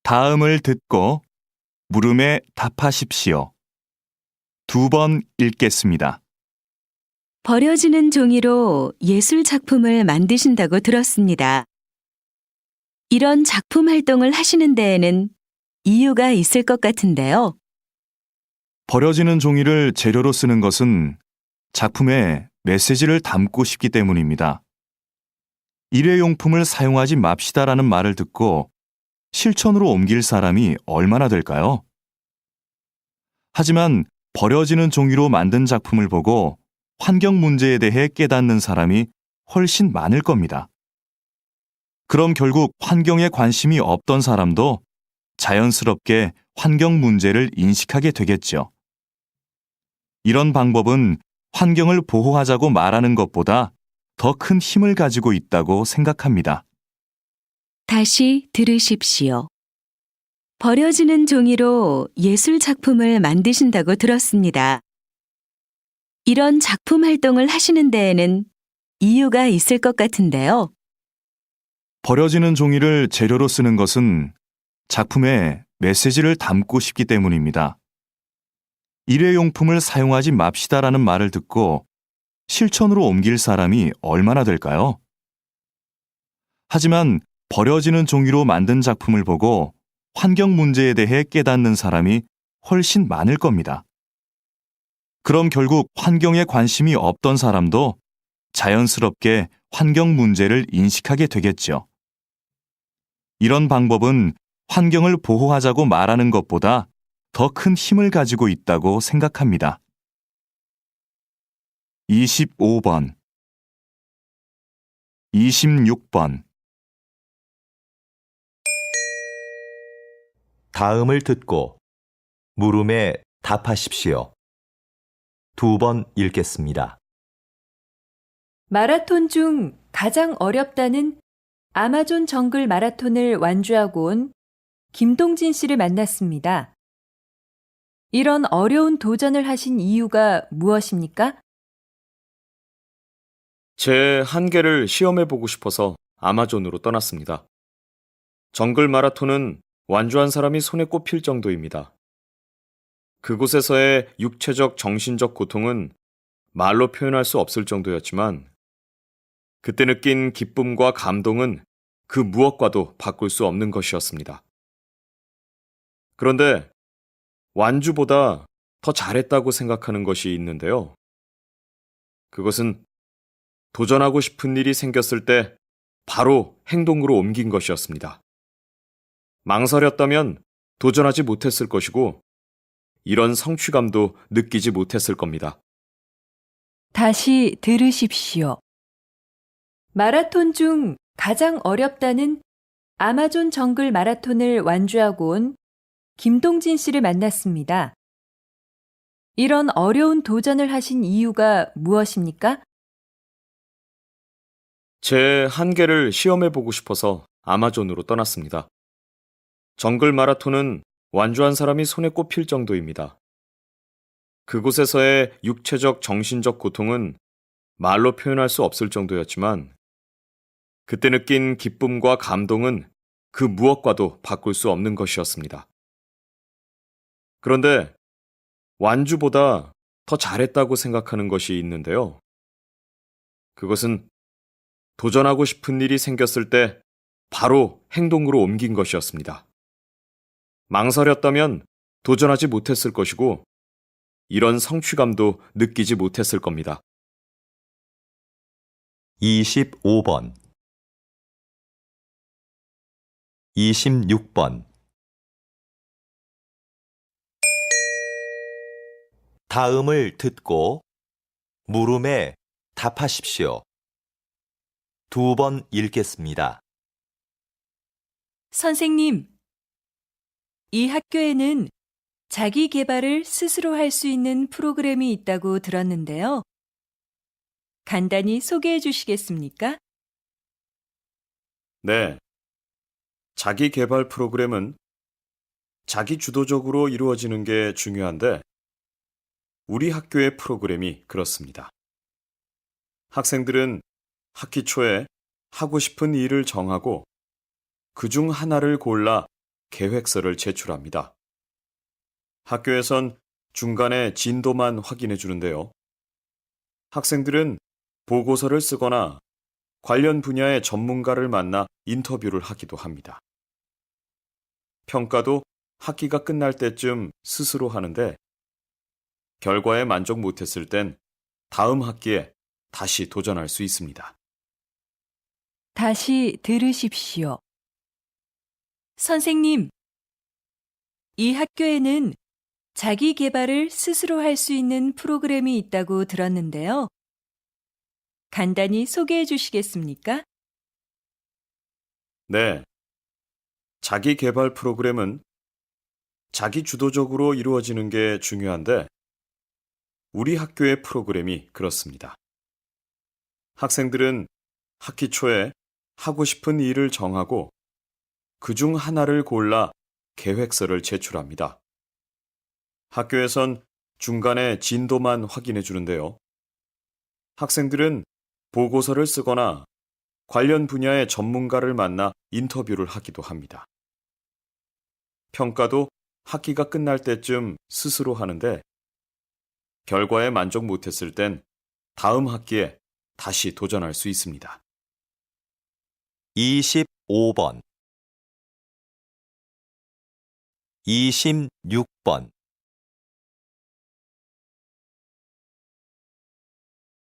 다음을 듣고 물음에 답하십시오. 2번 읽겠습니다. 버려지는 종이로 예술 작품을 만드신다고 들었습니다. 이런 작품 활동을 하시는 데에는 이유가 있을 것 같은데요. 버려지는 종이를 재료로 쓰는 것은 작품에 메시지를 담고 싶기 때문입니다. 일회용품을 사용하지 맙시다라는 말을 듣고 실천으로 옮길 사람이 얼마나 될까요? 하지만 버려지는 종이로 만든 작품을 보고 환경 문제에 대해 깨닫는 사람이 훨씬 많을 겁니다. 그럼 결국 환경에 관심이 없던 사람도 자연스럽게 환경 문제를 인식하게 되겠죠. 이런 방법은 환경을 보호하자고 말하는 것보다 더 큰 힘을 가지고 있다고 생각합니다. 다시 들으십시오. 버려지는 종이로 예술 작품을 만드신다고 들었습니다. 이런 작품 활동을 하시는 데에는 이유가 있을 것 같은데요. 버려지는 종이를 재료로 쓰는 것은 작품에 메시지를 담고 싶기 때문입니다. 일회용품을 사용하지 맙시다라는 말을 듣고 실천으로 옮길 사람이 얼마나 될까요? 하지만 버려지는 종이로 만든 작품을 보고 환경 문제에 대해 깨닫는 사람이 훨씬 많을 겁니다. 그럼 결국 환경에 관심이 없던 사람도 자연스럽게 환경 문제를 인식하게 되겠죠. 이런 방법은 환경을 보호하자고 말하는 것보다 더 큰 힘을 가지고 있다고 생각합니다. 25번, 26번. 다음을 듣고 물음에 답하십시오. 2번 읽겠습니다. 마라톤 중 가장 어렵다는 아마존 정글 마라톤을 완주하고 온 김동진 씨를 만났습니다. 이런 어려운 도전을 하신 이유가 무엇입니까? 제 한계를 시험해보고 싶어서 아마존으로 떠났습니다. 정글 마라톤은 완주한 사람이 손에 꼽힐 정도입니다. 그곳에서의 육체적, 정신적 고통은 말로 표현할 수 없을 정도였지만 그때 느낀 기쁨과 감동은 그 무엇과도 바꿀 수 없는 것이었습니다. 그런데 완주보다 더 잘했다고 생각하는 것이 있는데요. 그것은 도전하고 싶은 일이 생겼을 때 바로 행동으로 옮긴 것이었습니다. 망설였다면 도전하지 못했을 것이고 이런 성취감도 느끼지 못했을 겁니다. 다시 들으십시오. 마라톤 중 가장 어렵다는 아마존 정글 마라톤을 완주하고 온 김동진 씨를 만났습니다. 이런 어려운 도전을 하신 이유가 무엇입니까? 제 한계를 시험해보고 싶어서 아마존으로 떠났습니다. 정글 마라톤은 완주한 사람이 손에 꼽힐 정도입니다. 그곳에서의 육체적, 정신적 고통은 말로 표현할 수 없을 정도였지만 그때 느낀 기쁨과 감동은 그 무엇과도 바꿀 수 없는 것이었습니다. 그런데 완주보다 더 잘했다고 생각하는 것이 있는데요. 그것은 도전하고 싶은 일이 생겼을 때 바로 행동으로 옮긴 것이었습니다. 망설였다면 도전하지 못했을 것이고 이런 성취감도 느끼지 못했을 겁니다. 25번, 26번. 다음을 듣고 물음에 답하십시오. 2번 읽겠습니다. 선생님, 이 학교에는 자기 개발을 스스로 할 수 있는 프로그램이 있다고 들었는데요. 간단히 소개해 주시겠습니까? 네. 자기 개발 프로그램은 자기 주도적으로 이루어지는 게 중요한데 우리 학교의 프로그램이 그렇습니다. 학생들은 학기 초에 하고 싶은 일을 정하고 그중 하나를 골라 계획서를 제출합니다. 학교에선 중간에 진도만 확인해 주는데요. 학생들은 보고서를 쓰거나 관련 분야의 전문가를 만나 인터뷰를 하기도 합니다. 평가도 학기가 끝날 때쯤 스스로 하는데 결과에 만족 못했을 땐 다음 학기에 다시 도전할 수 있습니다. 다시 들으십시오. 선생님, 이 학교에는 자기 개발을 스스로 할 수 있는 프로그램이 있다고 들었는데요. 간단히 소개해 주시겠습니까? 네. 자기 개발 프로그램은 자기 주도적으로 이루어지는 게 중요한데 우리 학교의 프로그램이 그렇습니다. 학생들은 학기 초에 하고 싶은 일을 정하고 그중 하나를 골라 계획서를 제출합니다. 학교에선 중간에 진도만 확인해 주는데요. 학생들은 보고서를 쓰거나 관련 분야의 전문가를 만나 인터뷰를 하기도 합니다. 평가도 학기가 끝날 때쯤 스스로 하는데 결과에 만족 못했을 땐 다음 학기에 다시 도전할 수 있습니다. 25번 26번